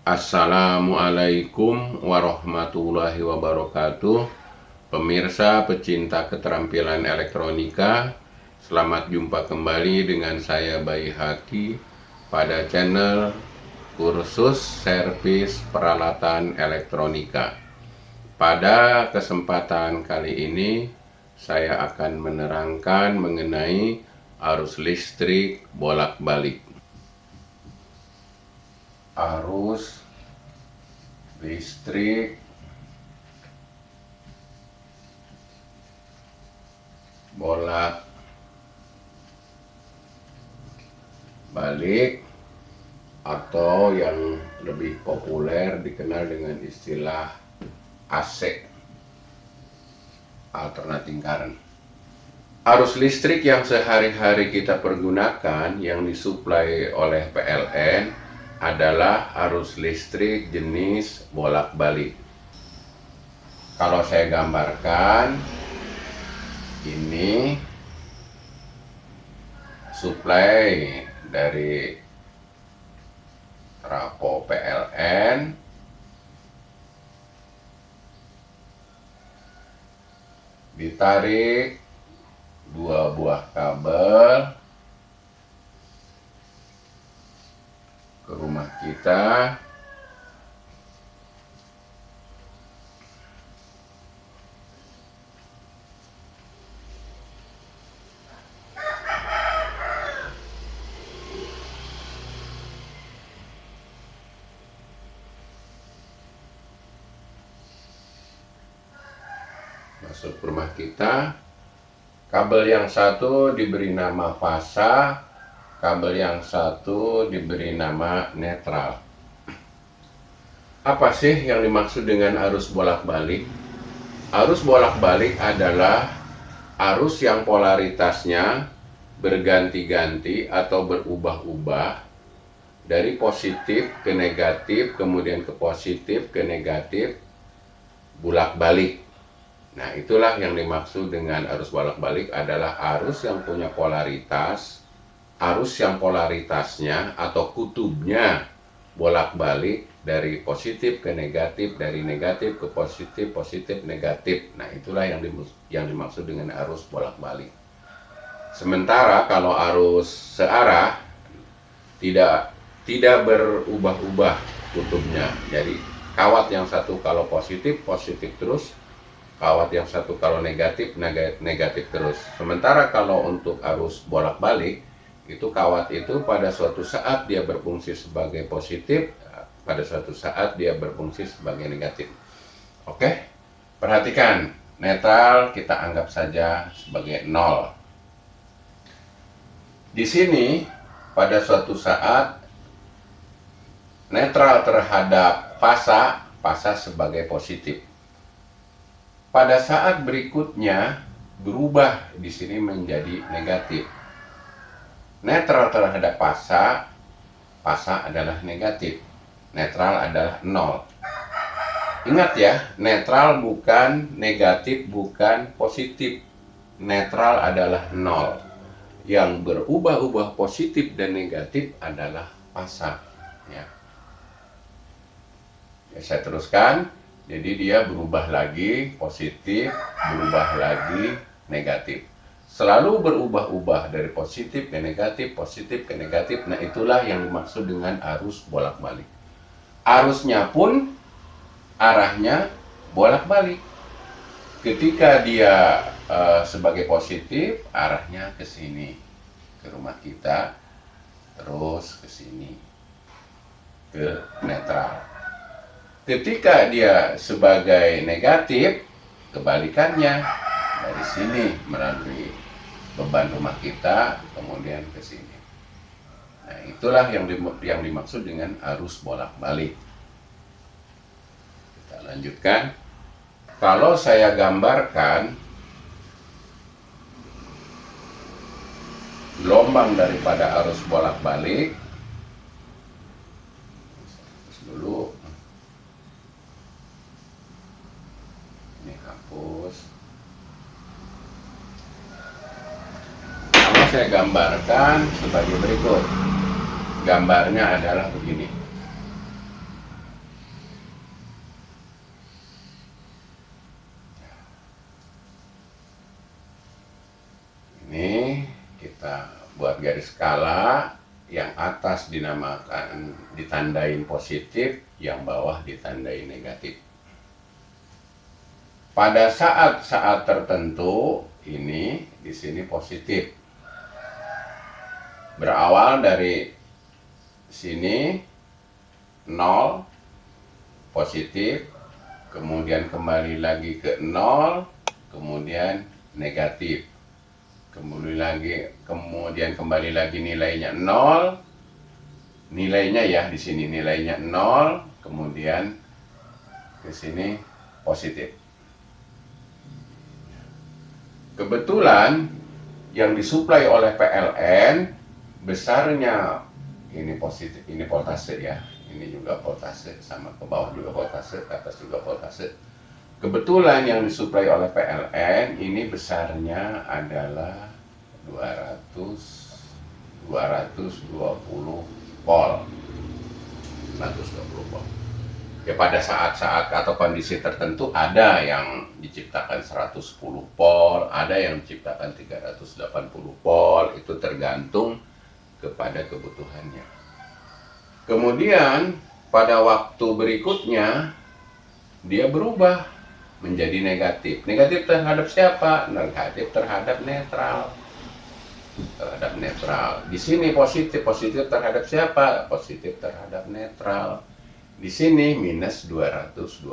Assalamualaikum warahmatullahi wabarakatuh. Pemirsa pecinta keterampilan elektronika, selamat jumpa kembali dengan saya Bayi Haki pada channel kursus servis peralatan elektronika. Pada kesempatan kali ini saya akan menerangkan mengenai arus listrik bolak-balik. Arus listrik bolak-balik atau yang lebih populer dikenal dengan istilah AC, alternating current. Arus listrik yang sehari-hari kita pergunakan yang disuplai oleh PLN adalah arus listrik jenis bolak-balik. Kalau saya gambarkan, ini suplai dari trafo PLN, ditarik dua buah kabel ke rumah kita. Masuk ke rumah kita. Kabel yang satu diberi nama fasa, kabel yang satu diberi nama netral. Apa sih yang dimaksud dengan arus bolak-balik? Arus bolak-balik adalah arus yang polaritasnya berganti-ganti atau berubah-ubah dari positif ke negatif, kemudian ke positif ke negatif, bolak-balik. Nah, itulah yang dimaksud dengan arus bolak-balik adalah arus yang punya polaritas, arus yang polaritasnya atau kutubnya bolak-balik dari positif ke negatif, dari negatif ke positif, positif, negatif. Nah, itulah yang dimaksud dengan arus bolak-balik. Sementara kalau arus searah tidak berubah-ubah kutubnya. Jadi, kawat yang satu kalau positif, positif terus. Kawat yang satu kalau negatif, negatif terus. Sementara kalau untuk arus bolak-balik, itu kawat itu pada suatu saat dia berfungsi sebagai positif, pada suatu saat dia berfungsi sebagai negatif. Oke, perhatikan, netral kita anggap saja sebagai 0. Di sini, pada suatu saat, netral terhadap fasa sebagai positif. Pada saat berikutnya berubah di sini menjadi negatif. Netral terhadap fasa adalah negatif. Netral adalah 0. Ingat ya, netral bukan negatif, bukan positif. Netral adalah 0. Yang berubah-ubah positif dan negatif adalah fasa. Ya, saya teruskan. Jadi dia berubah lagi positif, berubah lagi negatif. Selalu berubah-ubah dari positif ke negatif, positif ke negatif. Nah, itulah yang dimaksud dengan arus bolak-balik. Arusnya pun arahnya bolak-balik. Ketika dia sebagai positif, arahnya ke sini, ke rumah kita, terus ke sini, ke netral. Ketika dia sebagai negatif, kebalikannya dari sini melalui beban rumah kita, kemudian ke sini. Nah, itulah yang dimaksud dengan arus bolak-balik. Kita lanjutkan. Kalau saya gambarkan gelombang daripada arus bolak-balik, dulu hapus. Kalau saya gambarkan sebagai berikut. Gambarnya adalah begini. buat garis skala, yang atas dinamakan ditandain positif, yang bawah ditandain negatif. Pada saat-saat tertentu ini di sini positif. Berawal dari sini 0 positif, kemudian kembali lagi ke 0, kemudian negatif. Kemudian kembali lagi nilainya 0. Nilainya ya di sini nilainya 0, kemudian ke sini positif. Kebetulan yang disuplai oleh PLN besarnya ini positif, ini voltase ya. Ini juga voltase, sama ke bawah juga voltase, ke atas juga voltase. Kebetulan yang disuplai oleh PLN ini besarnya adalah 220 volt. 120 volt. Ya pada saat-saat atau kondisi tertentu ada yang diciptakan 110 volt, ada yang diciptakan 380 volt, itu tergantung kepada kebutuhannya. Kemudian pada waktu berikutnya dia berubah menjadi negatif. Negatif terhadap siapa? Negatif terhadap netral. Terhadap netral. Di sini positif, positif terhadap siapa? Positif terhadap netral. Di sini minus 220.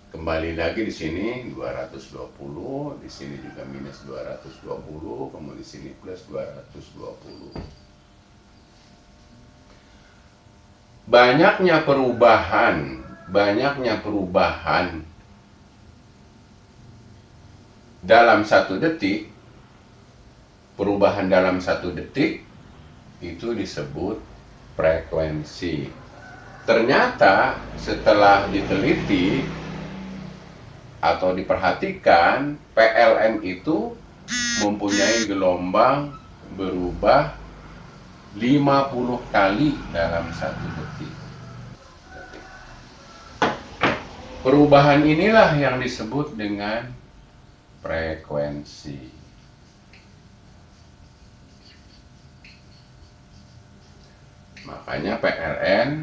Kembali lagi di sini 220, di sini juga minus 220, kemudian di sini plus 220. Banyaknya perubahan dalam 1 detik, perubahan dalam 1 detik itu disebut frekuensi. Ternyata setelah diteliti atau diperhatikan, PLN itu mempunyai gelombang berubah 50 kali dalam 1 detik. Perubahan inilah yang disebut dengan frekuensi. Makanya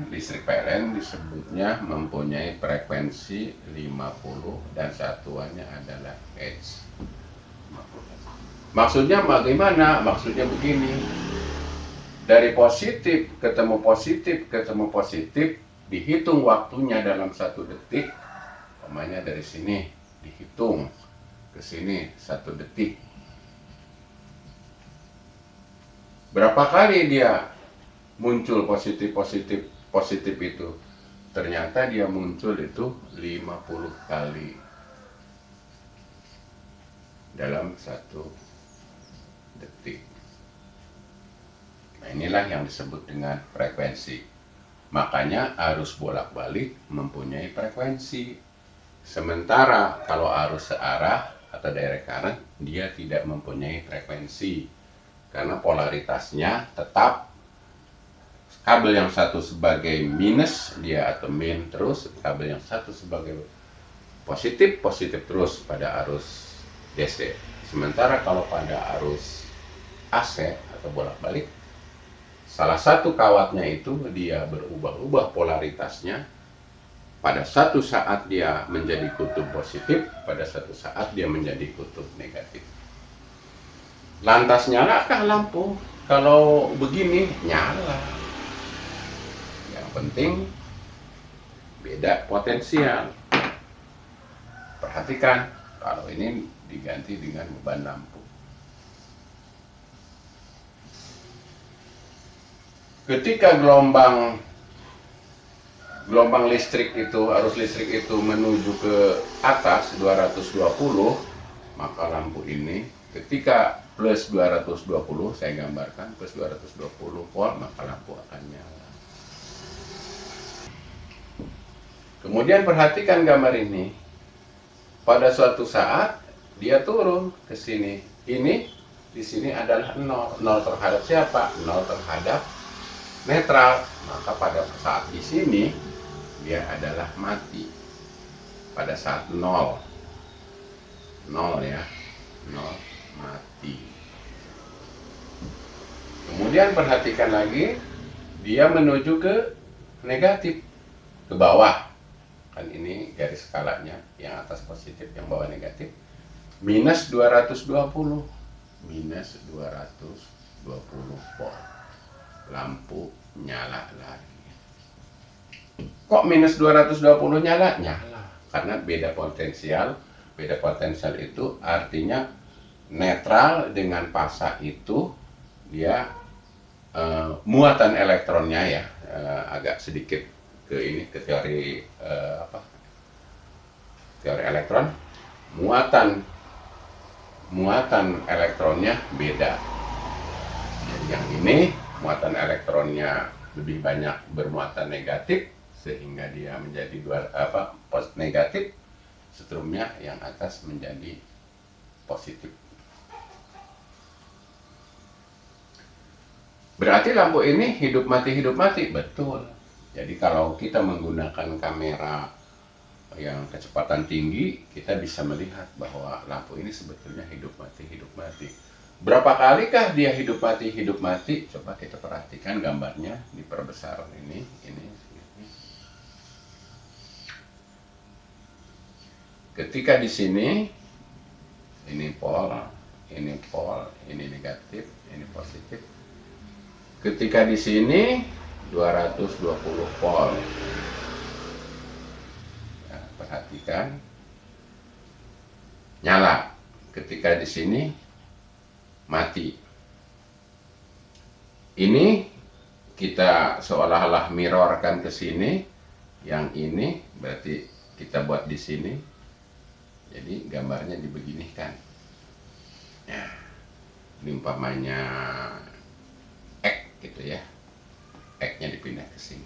listrik PLN disebutnya mempunyai frekuensi 50 dan satuannya adalah Hertz. Maksudnya bagaimana? Maksudnya begini. Dari positif ketemu positif, dihitung waktunya dalam 1 detik. Umpamanya dari sini dihitung ke sini 1 detik. Berapa kali dia muncul positif itu? Ternyata dia muncul itu 50 kali dalam 1 detik. Nah, inilah yang disebut dengan frekuensi. Makanya arus bolak-balik mempunyai frekuensi. Sementara kalau arus searah atau direct current, dia tidak mempunyai frekuensi. Karena polaritasnya tetap. Kabel yang satu sebagai minus dia atau min terus, kabel yang satu sebagai positif terus pada arus DC. Sementara kalau pada arus AC atau bolak-balik, salah satu kawatnya itu dia berubah-ubah polaritasnya. Pada satu saat dia menjadi kutub positif, pada satu saat dia menjadi kutub negatif. Lantas nyalakah lampu? Kalau begini nyala. Penting beda potensial. Perhatikan kalau ini diganti dengan beban lampu. Ketika gelombang listrik itu, arus listrik itu menuju ke atas 220, maka lampu ini ketika plus 220, saya gambarkan plus 220 volt, maka lampu akan nyala. Kemudian perhatikan gambar ini. Pada suatu saat dia turun ke sini. Ini di sini adalah 0. 0 terhadap siapa? 0 terhadap netral. Maka pada saat di sini dia adalah mati. Pada saat 0. 0 ya. 0 mati. Kemudian perhatikan lagi, dia menuju ke negatif, ke bawah. Kan ini garis skalanya, yang atas positif, yang bawah negatif. Minus 220. Minus 220 volt. Lampu nyala lagi. Kok minus 220 nyala? Nyala. Karena beda potensial. Beda potensial itu artinya netral dengan fasa itu dia muatan elektronnya ya agak sedikit ke ini ke teori teori elektron, muatan elektronnya beda. Jadi yang ini muatan elektronnya lebih banyak bermuatan negatif sehingga dia menjadi negatif, strumnya yang atas menjadi positif. Berarti lampu ini hidup mati, betul. Jadi kalau kita menggunakan kamera yang kecepatan tinggi, kita bisa melihat bahwa lampu ini sebetulnya hidup mati. Berapa kalikah dia hidup mati? Coba kita perhatikan gambarnya, diperbesar ini. Ketika di sini, ini pol, ini negatif, ini positif. Ketika di sini 220 volt. Nah, perhatikan nyala. Ketika di sini mati. Ini kita seolah-olah mirrorkan ke sini. Yang ini berarti kita buat di sini. Jadi gambarnya dibeginikan. Nah, ini umpamanya gitu ya, X-nya dipindah ke sini,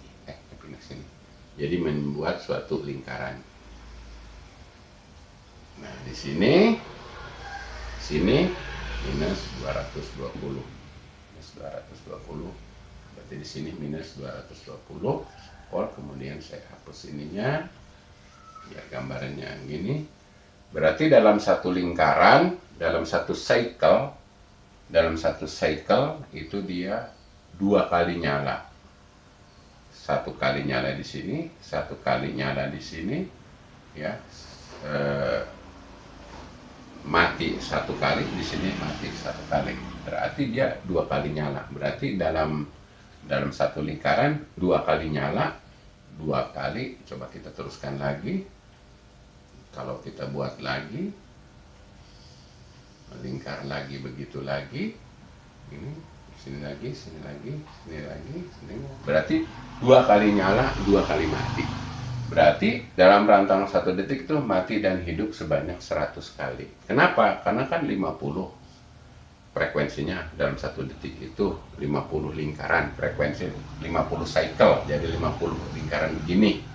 jadi membuat suatu lingkaran. Nah di sini minus 220, berarti di sini minus 220 volt. Kemudian saya hapus ininya biar gambarannya gini. Berarti dalam satu lingkaran, dalam satu cycle itu dia 2 kali nyala. 1 kali nyala di sini, 1 kali nyala di sini, ya. Mati 1 kali, di sini mati 1 kali. Berarti dia 2 kali nyala. Berarti dalam satu lingkaran 2 kali nyala, 2 kali. Coba kita teruskan lagi. Kalau kita buat lagi, melingkar lagi, begitu lagi. Ini sini lagi. Berarti 2 kali nyala, 2 kali mati. Berarti dalam rentang 1 detik itu mati dan hidup sebanyak 100 kali. Kenapa? Karena kan 50 frekuensinya dalam 1 detik itu 50 lingkaran, frekuensi 50 cycle, jadi 50 lingkaran begini.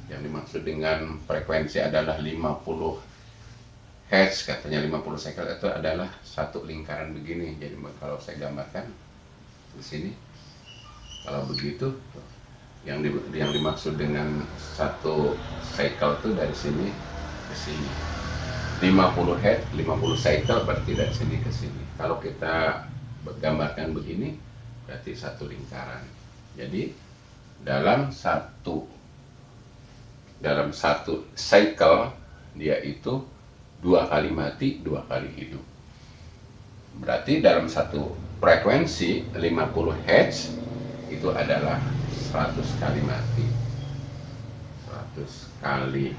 Yang dimaksud dengan frekuensi adalah 50 Hz, katanya 50 cycle itu adalah 1 lingkaran begini. Jadi kalau saya gambarkan di sini, kalau begitu, yang dimaksud dengan 1 cycle itu dari sini ke sini. 50 Hz, 50 cycle berarti dari sini ke sini. Kalau kita gambarkan begini, berarti 1 lingkaran. Jadi dalam satu cycle dia itu 2 kali mati, 2 kali hidup. Berarti dalam satu frekuensi 50 Hz itu adalah 100 kali mati, 100 kali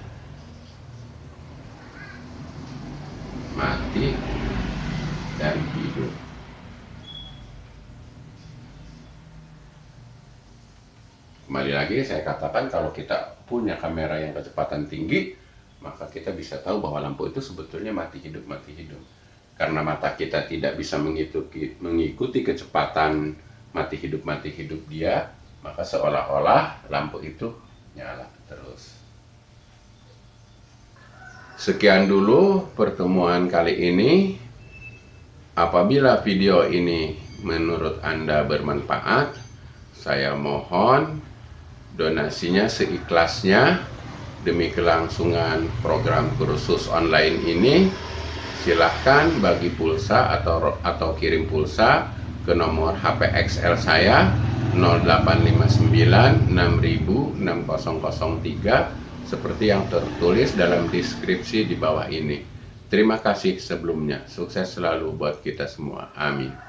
mati dan hidup. Kembali lagi saya katakan, kalau kita punya kamera yang kecepatan tinggi, maka kita bisa tahu bahwa lampu itu sebetulnya mati hidup. Karena mata kita tidak bisa mengikuti kecepatan mati hidup dia, maka seolah-olah lampu itu nyala terus. Sekian dulu pertemuan kali ini. Apabila video ini menurut Anda bermanfaat, saya mohon donasinya seikhlasnya demi kelangsungan program kursus online ini. Silahkan bagi pulsa atau kirim pulsa ke nomor HP XL saya 0859 6003 seperti yang tertulis dalam deskripsi di bawah ini. Terima kasih sebelumnya. Sukses selalu buat kita semua. Amin.